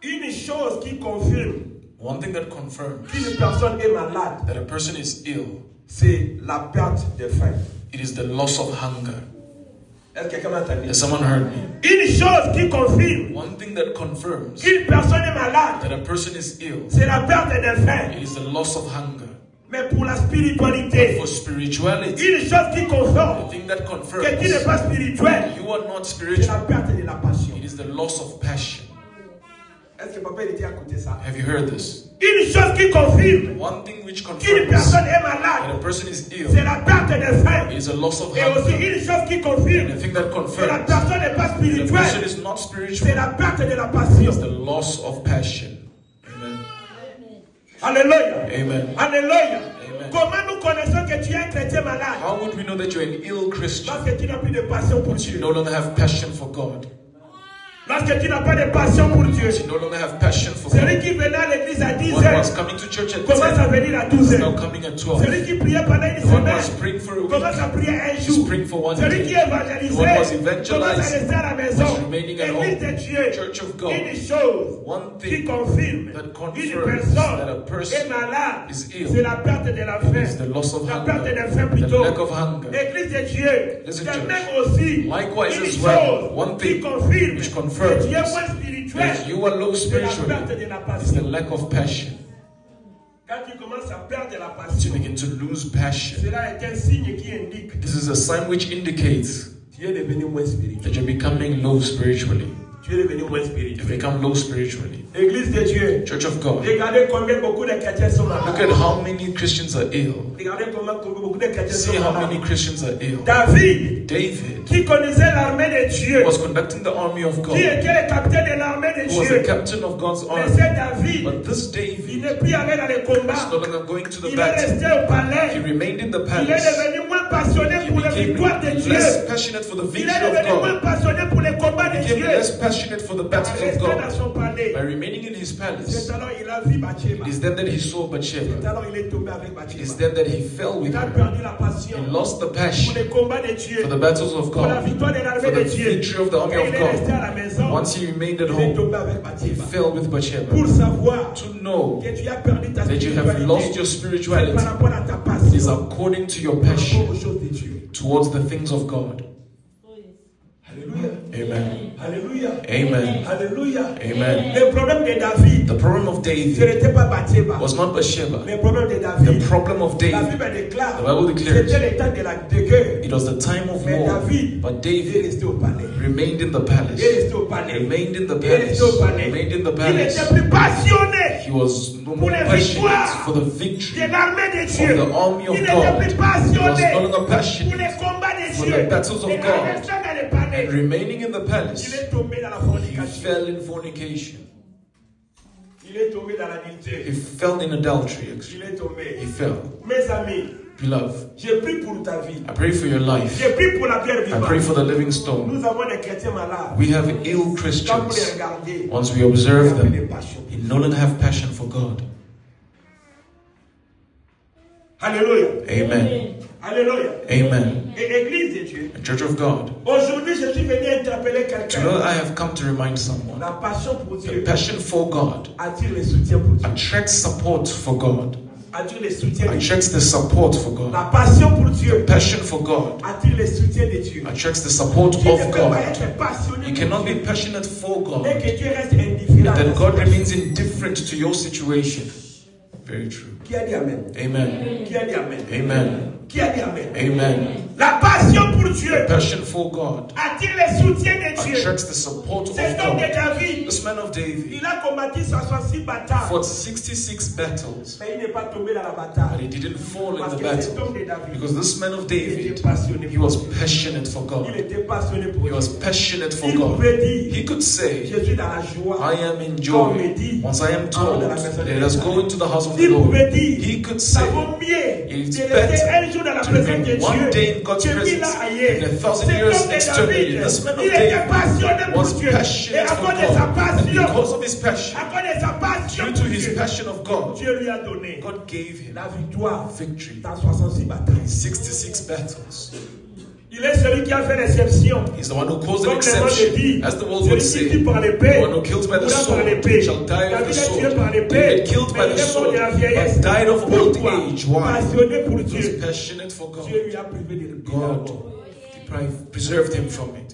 Une chose qui confirme One thing that confirms qu'une personne est malade, that a person is ill, c'est la perte de faim. it is the loss of hunger. Est-ce que quelqu'un m'a entendu? Has someone heard me? Une chose qui confirme One thing that confirms qu'une personne est malade, that a person is ill, c'est la perte de faim. it is the loss of hunger. Mais pour la spiritualité, For spirituality, une chose qui confirme the thing that que confirms tu n'es pas spirituel, you are not c'est spiritual, la perte de la passion. it is the loss of passion. Est-ce que papa il était à côté ça? Have you heard this? Une chose qui confirme One thing which qu'une confirms personne est that malade, a person is ill, c'est la perte de faim. it is a loss of Et aussi hunger. une chose qui confirme The thing that que la confirms personne n'est pas that a person spirituelle, is not c'est spiritual la perte de la passion. is the loss of passion. Amen. Alléluia. Amen. Alléluia. Amen. Comment nous connaissons que tu es un chrétien malade? How would we know that you're an ill Christian? Lorsque tu n'as plus de passion pour You Dieu. no longer have passion for God. Lorsque tu n'as pas de passion pour Dieu. You no longer have passion for Celui God. qui venait à l'église à 10 One heures was coming to church at commence à 10, venir à 12 is now heures. coming at 12. Celui qui priait pendant une The one semaine was praying for a week, commence à prier un is jour. praying for one Celui qui day. évangélisait The one was commence à evangelized, rester à la maison. was remaining at Église de home. Dieu. Church of God. Une chose One qui thing confirme that une confirms that a personne person est malade, is ill c'est la perte de la faim. is the loss of La perte hunger, de faim the plutôt. lack of hunger. Église de Dieu, Listen, c'est church. même aussi Likewise une as well, chose one qui thing confirme which que confirms tu es moins spirituel, that you are low c'est la spiritually perte de la is the passion. lack of passion. Quand tu commences à perdre la Once you passion, begin to lose passion, cela est un signe qui indique this is a sign which indicates que tu es devenu moins spirituel. that you're becoming low spiritually. Tu es devenu moins You spirituel. become low spiritually. Église de Dieu, Church of God, regardez combien beaucoup de chrétiens sont look malades. at how many Christians are ill. Regardez comment beaucoup de chrétiens See sont how many malades. Christians are ill. David, David qui connaissait l'armée de Dieu, was conducting the army of God, qui était le capitaine de l'armée de who was the Dieu, captain of God's mais army. c'est David. But this Il David n'est plus allé dans les is combats. no longer going to the Il est battle. resté au He palais. remained in the Il est palace. devenu moins passionné He pour les became victoires de Dieu. less passionate for the Il victory est of devenu moins God. passionné pour les combats de He became Dieu. less passionate for the En battle of restant dans God son palais. by remaining in his C'est palace. alors il a vu Bathsheba. It is then that he saw C'est Bathsheba. alors il est tombé avec It is Bathsheba. then that he fell with Il a her. perdu la passion He lost the pour passion les combats de Dieu, for the battles of pour la God, victoire de l'armée for de the Dieu. victory of the army Et of il est resté à God. la maison. Once he remained at Il est home, tombé avec he Bathsheba. fell with Bathsheba. Pour savoir To know que tu as perdu ta that you have lost spiritualité, your c'est spirituality par rapport à ta is passion, according to your par rapport passion aux choses de Dieu. towards the things of God. Alléluia. Amen. Alléluia. Amen. Alléluia. Amen. Le problème de David, The problem of ce David n'était pas Bathsheba. was not Bathsheba. Le problème de The David, problem of la David, Bible déclare, the Bible declares, c'était le temps de la guerre. it was the time of Mais war, David, but il est David resté au palais. remained in the Il est palace. resté au palais. Remained in the Il est resté au palace. palais. Remained in the Il palace. était plus passionné He was no pour more les passionate victoires for the de victory l'armée de of Dieu. the army of Il était God. plus He was passionné no longer pour les passionate combats de for Dieu. the battles of Et en God. restant dans le palais, and remaining in the il palace. est tombé dans la He fornication. fell in fornication. Il est tombé dans l'adultère. He fell in adultery. Actually. Il est tombé. He fell. Mes amis, Beloved, j'ai pris pour ta vie. I pray for your life. J'ai pris pour la pierre I pray for vivante. the living stone. Nous avons des chrétiens malades. We have ill Quand vous les Christians. regardez, Once we il n'y observe a plus de them, passion. they no longer have passion for God. Alléluia. Amen. Alléluia. Amen. Et Église de Dieu, The Church of God. aujourd'hui je suis venu interpeller Tonight quelqu'un. I have come to remind someone. La passion pour The Dieu passion for God attire le soutien pour Dieu. attracts support for God. Attire le soutien de Dieu. Attracts the support for God. La passion pour Dieu Passion for God attire le soutien de Dieu. attracts the support Tu ne of peux pas God. être passionné You pour cannot be Dieu passionate for et God que Dieu reste indifférent. and à that ta God situation. remains indifferent to your situation. Very true. Qui a dit Amen? Amen. Qui a dit Amen? Amen. Qui a dit Amen? Amen. La passion pour Dieu Passion for God attire le soutien de Dieu. attracts the support of C'est l'homme de God. David. This man of David Il a combattu 66 batailles. fought 66 battles, Mais il n'est pas tombé dans la but bataille. he didn't fall in Parce the que cet battle homme de David, because this man of il était David, passionné. he was passionate for Il God. était passionné pour He was Dieu. passionate for Il God. pouvait dire, He could say, je suis dans la joie. I am in Quand on me joy. dit, Once I am told, let us go into the house of the il Lord. pouvait dire, He could ça say, vaut mieux it's de rester better un jour dans la to présence de remain one day in Dieu God's que mille presence ans ailleurs. than a thousand Cet years homme de externally. David, This man of il était David passionné pour was Dieu. Et passionate à for cause de sa God. And passion, because of his passion, à cause de sa passion due pour to his Dieu, passion of God, Dieu lui a donné God gave him la victoire victory dans 66 batailles. in 66 battles. Il est celui qui a fait l'exception. He's the one who caused an Comme les mots exception. le disent, As the world would celui qui say, tue par the l'épée, one who kills by the mourra par sword l'épée. shall die of David the est tué sword. par l'épée, David killed by mais the il est mort sword, de la vieillesse. but died of old Pourquoi? age. Why? Passionné pour He was Dieu. passionate for God. Dieu lui a privé de God preserved him from it.